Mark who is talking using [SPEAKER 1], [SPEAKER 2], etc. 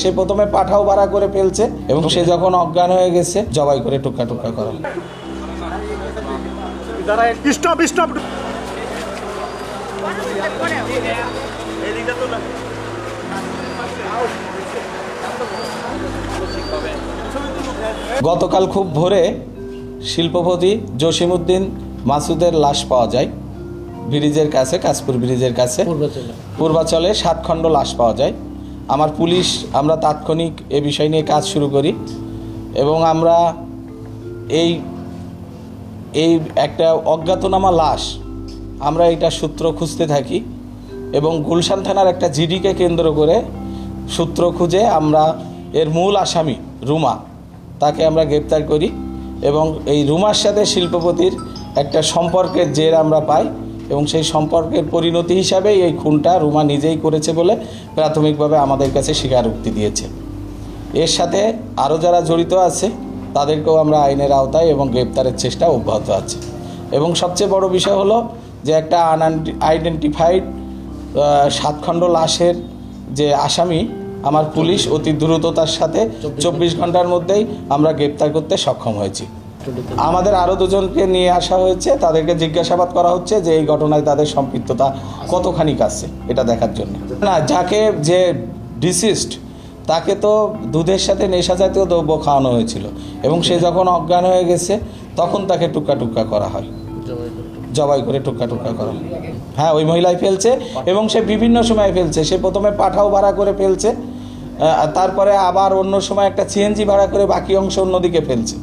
[SPEAKER 1] সে প্রথমে পাঠাও ভাড়া করে ফেলছে এবং সে যখন অজ্ঞান হয়ে গেছে জবাই করে টুকরা টুকরা করা। গতকাল খুব ভোরে শিল্পপতি জসিমউদ্দিন মাসুদের লাশ পাওয়া যায় ব্রিজের কাছে, কাশপুর ব্রিজের কাছে পূর্বাচলে 7 খণ্ড লাশ পাওয়া যায়। আমার পুলিশ আমরা তাৎক্ষণিক এ বিষয় নিয়ে কাজ শুরু করি এবং আমরা এই একটা অজ্ঞাতনামা লাশ আমরা এটা সূত্র খুঁজতে থাকি এবং গুলশান থানার একটা জিডিকে কেন্দ্র করে সূত্র খুঁজে আমরা এর মূল আসামি রুমা তাকে আমরা গ্রেপ্তার করি এবং এই রুমার সাথে শিল্পপতির একটা সম্পর্কের জের আমরা পাই এবং সেই সম্পর্কের পরিণতি হিসাবেই এই খুনটা রুমা নিজেই করেছে বলে প্রাথমিকভাবে আমাদের কাছে স্বীকারোক্তি দিয়েছে। এর সাথে আরও যারা জড়িত আছে তাদেরকেও আমরা আইনের আওতায় এবং গ্রেপ্তারের চেষ্টা অব্যাহত আছে এবং সবচেয়ে বড় বিষয় হলো যে একটা আইডেন্টিফাইড 7 খণ্ড লাশের যে আসামি আমার পুলিশ অতি দ্রুততার সাথে 24 ঘন্টার মধ্যেই আমরা গ্রেপ্তার করতে সক্ষম হয়েছি। আমাদের আরও 2 জনকে নিয়ে আসা হয়েছে, তাদেরকে জিজ্ঞাসাবাদ করা হচ্ছে যে এই ঘটনায় তাদের সম্পৃক্ততা কতখানি আছে এটা দেখার জন্য। না, যাকে যে ডিসিস্ট তাকে তো দুধের সাথে নেশা জাতীয় দ্রব্য খাওয়ানো হয়েছিল এবং সে যখন অজ্ঞান হয়ে গেছে তখন তাকে টুকরা টুকরা করা হয়, জবাই করে টুকরা টুকরা করা হয়। হ্যাঁ, ওই মহিলাই ফেলছে এবং সে বিভিন্ন সময় ফেলছে। সে প্রথমে পাঠাও ভাড়া করে ফেলছে, তারপরে আবার অন্য সময় একটা সিএনজি ভাড়া করে বাকি অংশ অন্যদিকে ফেলছে।